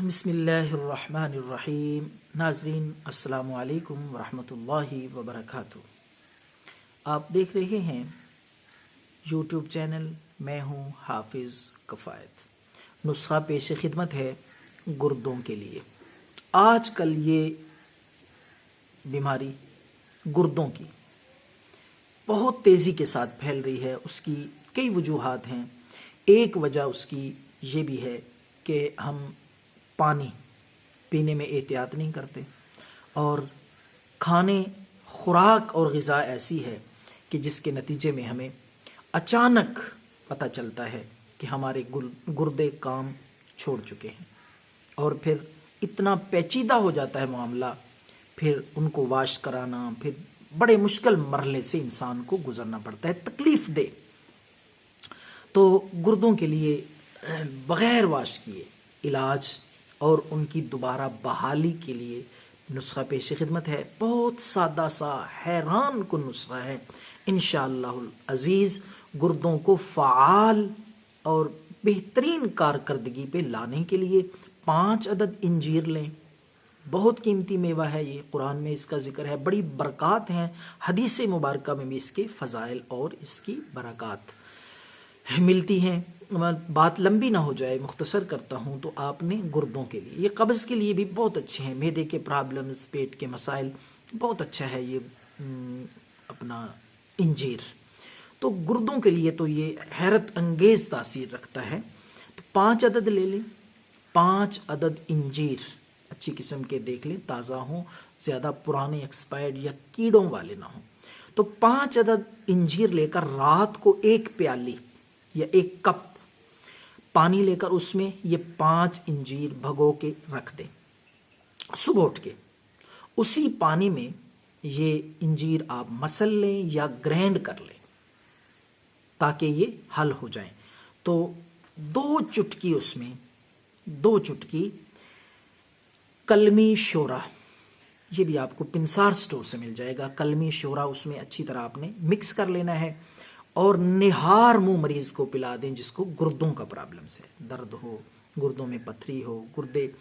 बिस्मिल्लाहिर्रहमानिर्रहीम। नाज़रीन अस्सलामु अलैकुम वरहमतुल्लाहि वबरकातुहू। आप देख रहे हैं यूट्यूब चैनल, मैं हूँ हाफिज़ कफ़ायत। नुस्खा पेश खिदमत है गुर्दों के लिए। आजकल ये बीमारी गुर्दों की बहुत तेज़ी के साथ फैल रही है। उसकी कई वजूहात हैं। एक वजह उसकी ये भी है कि हम पानी पीने में एहतियात नहीं करते, और खाने खुराक और ग़िज़ा ऐसी है कि जिसके नतीजे में हमें अचानक पता चलता है कि हमारे गुर्दे काम छोड़ चुके हैं, और फिर इतना पेचीदा हो जाता है मामला, फिर उनको वाश कराना, फिर बड़े मुश्किल मरहले से इंसान को गुजरना पड़ता है, तकलीफ दे। तो गुर्दों के लिए बग़ैर वाश किए इलाज और उनकी दोबारा बहाली के लिए नुस्खा पेश खिदमत है। बहुत सादा सा हैरान कुन नुस्खा है। इंशाअल्लाहुल अज़ीज़ गुर्दों को फ़आल और बेहतरीन कारकर्दगी पे लाने के लिए 5 अदद इंजीर लें। बहुत कीमती मेवा है ये, कुरान में इसका जिक्र है, बड़ी बरक़ात हैं। हदीस मुबारका में भी इसके फ़ज़ाइल और इसकी बरक़ात मिलती हैं। बात लंबी ना हो जाए, मुख्तसर करता हूँ। तो आपने गुर्दों के लिए, ये कब्ज़ के लिए भी बहुत अच्छे हैं, मैदे के प्रॉब्लम्स, पेट के मसाइल, बहुत अच्छा है ये अपना इंजीर। तो गुर्दों के लिए तो ये हैरत अंगेज़ तासीर रखता है। तो 5 अदद ले लें, 5 अदद इंजीर अच्छी किस्म के देख लें, ताज़ा हों, ज़्यादा पुराने एक्सपायर्ड या कीड़ों वाले ना हों। तो 5 अदद इंजीर लेकर रात को 1 प्याली या 1 कप पानी लेकर उसमें ये 5 इंजीर भगो के रख दें। सुबह उठ के उसी पानी में ये इंजीर आप मसल लें या ग्राइंड कर लें ताकि ये हल हो जाए। तो 2 चुटकी उसमें 2 चुटकी कलमी शोरा, ये भी आपको पिंसार स्टोर से मिल जाएगा। कलमी शोरा उसमें अच्छी तरह आपने मिक्स कर लेना है, और निहार मुंह मरीज को पिला दें जिसको गुर्दों का प्रॉब्लम से दर्द हो, गुर्दों में पथरी हो, गुर्दे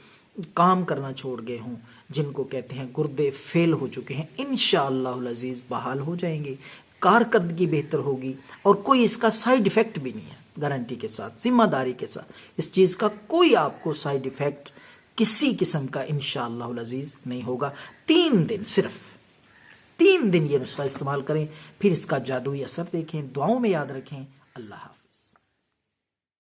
काम करना छोड़ गए हों, जिनको कहते हैं गुर्दे फेल हो चुके हैं, इंशाअल्लाहुल अज़ीज़ बहाल हो जाएंगे, कारकर्दगी बेहतर होगी, और कोई इसका साइड इफ़ेक्ट भी नहीं है। गारंटी के साथ, जिम्मेदारी के साथ, इस चीज़ का कोई आपको साइड इफ़ेक्ट किसी किस्म का इंशाअल्लाहुल अज़ीज़ नहीं होगा। 3 दिन, सिर्फ 3 दिन ये नुस्खा इस्तेमाल करें, फिर इसका जादुई असर देखें। दुआओं में याद रखें। अल्लाह हाफ़िज़।